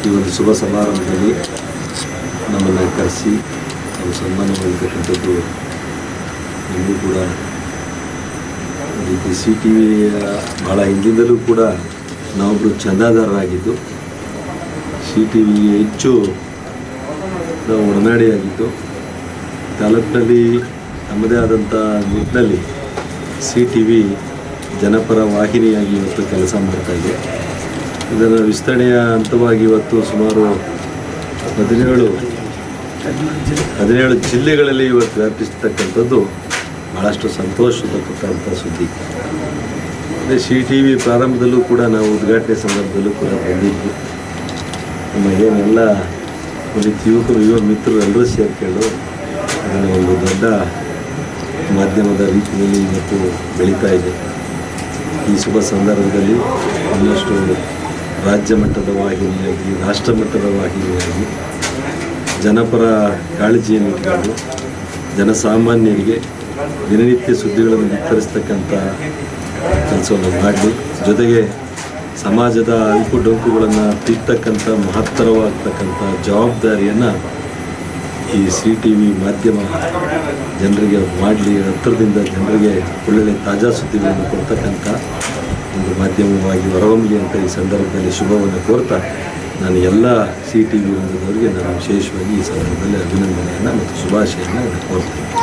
ಈ ಒಂದು ಶುಭ ಸಮಾರಂಭದಲ್ಲಿ ನಮ್ಮನ್ನು ಕರೆಸಿ ನಾವು ಸನ್ಮಾನ ಮಾಡಿರ್ತಕ್ಕಂಥದ್ದು ನಿಮಗೂ ಕೂಡ ರೀತಿ ಸಿ ಟಿ ವಿಯ ಭಾಳ ಹಿಂದಿಂದಲೂ ಕೂಡ ನಾವೊಬ್ಬರು ಚಂದಾದಾರರಾಗಿದ್ದು ಸಿ ಟಿ ವಿಗೆ ಹೆಚ್ಚು ನಾವು ಒಡನಾಡಿಯಾಗಿದ್ದು ತಾಲೂಕಿನಲ್ಲಿ ನಮ್ಮದೇ ಆದಂಥ ನಿಟ್ಟಿನಲ್ಲಿ ಸಿ ಟಿ ವಿ ಜನಪರ ವಾಹಿನಿಯಾಗಿ ಇವತ್ತು ಕೆಲಸ ಮಾಡ್ತಾಯಿದೆ. ಇದರ ವಿಸ್ತರಣೆಯ ಹಂತವಾಗಿ ಇವತ್ತು ಸುಮಾರು 17 ಜಿಲ್ಲೆಗಳಲ್ಲಿ ಇವತ್ತು ವ್ಯಾಪಿಸ್ತಕ್ಕಂಥದ್ದು ಭಾಳಷ್ಟು ಸಂತೋಷಪಟ್ಟಂಥ ಸುದ್ದಿ. ಅದೇ ಸಿ ಟಿ ವಿ ಪ್ರಾರಂಭದಲ್ಲೂ ಕೂಡ ನಾವು ಉದ್ಘಾಟನೆ ಸಂದರ್ಭದಲ್ಲೂ ಕೂಡ ಬಂದಿದ್ವಿ. ನಮ್ಮ ಏನೆಲ್ಲ ಒಂದು ಯುವ ಮಿತ್ರರು ಎಲ್ಲರೂ ಸೇರಿಕೊಂಡು ಅದನ್ನು ಒಂದು ದೊಡ್ಡ ಮಾಧ್ಯಮದ ರೀತಿಯಲ್ಲಿ ಇವತ್ತು ಬೆಳೀತಾ ಇದೆ. ಈ ಶುಭ ಸಂದರ್ಭದಲ್ಲಿ ಇನ್ನಷ್ಟು ರಾಜ್ಯ ಮಟ್ಟದ ವಾಹಿನಿಯಾಗಿ ರಾಷ್ಟ್ರ ಮಟ್ಟದ ವಾಹಿನಿಯಾಗಿ ಜನಪರ ಕಾಳಜಿಯನ್ನು ಇಟ್ಕೊಂಡು ಜನಸಾಮಾನ್ಯರಿಗೆ ದಿನನಿತ್ಯ ಸುದ್ದಿಗಳನ್ನು ವಿತರಿಸ್ತಕ್ಕಂಥ ಕೆಲಸವನ್ನು ಮಾಡಲಿ, ಜೊತೆಗೆ ಸಮಾಜದ ಅಂಕು ಡೊಂಕುಗಳನ್ನು ತಿರ್ತಕ್ಕಂಥ ಮಹತ್ತರವಾಗ್ತಕ್ಕಂಥ ಜವಾಬ್ದಾರಿಯನ್ನು ಈ ಸಿ ಟಿ ವಿ ಮಾಧ್ಯಮ ಜನರಿಗೆ ಮಾಡಲಿ. ಹತ್ತಿರದಿಂದ ಜನರಿಗೆ ಒಳ್ಳೊಳ್ಳೆ ತಾಜಾ ಸುದ್ದಿಗಳನ್ನು ಕೊಡ್ತಕ್ಕಂಥ ಒಂದು ಮಾಧ್ಯಮವಾಗಿ ಹೊರಹೊಮ್ಮಲಿ ಅಂತ ಈ ಸಂದರ್ಭದಲ್ಲಿ ಶುಭವನ್ನು ಕೋರ್ತಾ ನಾನು ಎಲ್ಲ ಸಿ ಟಿ ವಿ ವೃಂದದವರಿಗೆ ನಾನು ವಿಶೇಷವಾಗಿ ಈ ಸಂದರ್ಭದಲ್ಲಿ ಅಭಿನಂದನೆಯನ್ನು ಮತ್ತು ಶುಭಾಶಯವನ್ನು ಕೋರ್ತೇನೆ.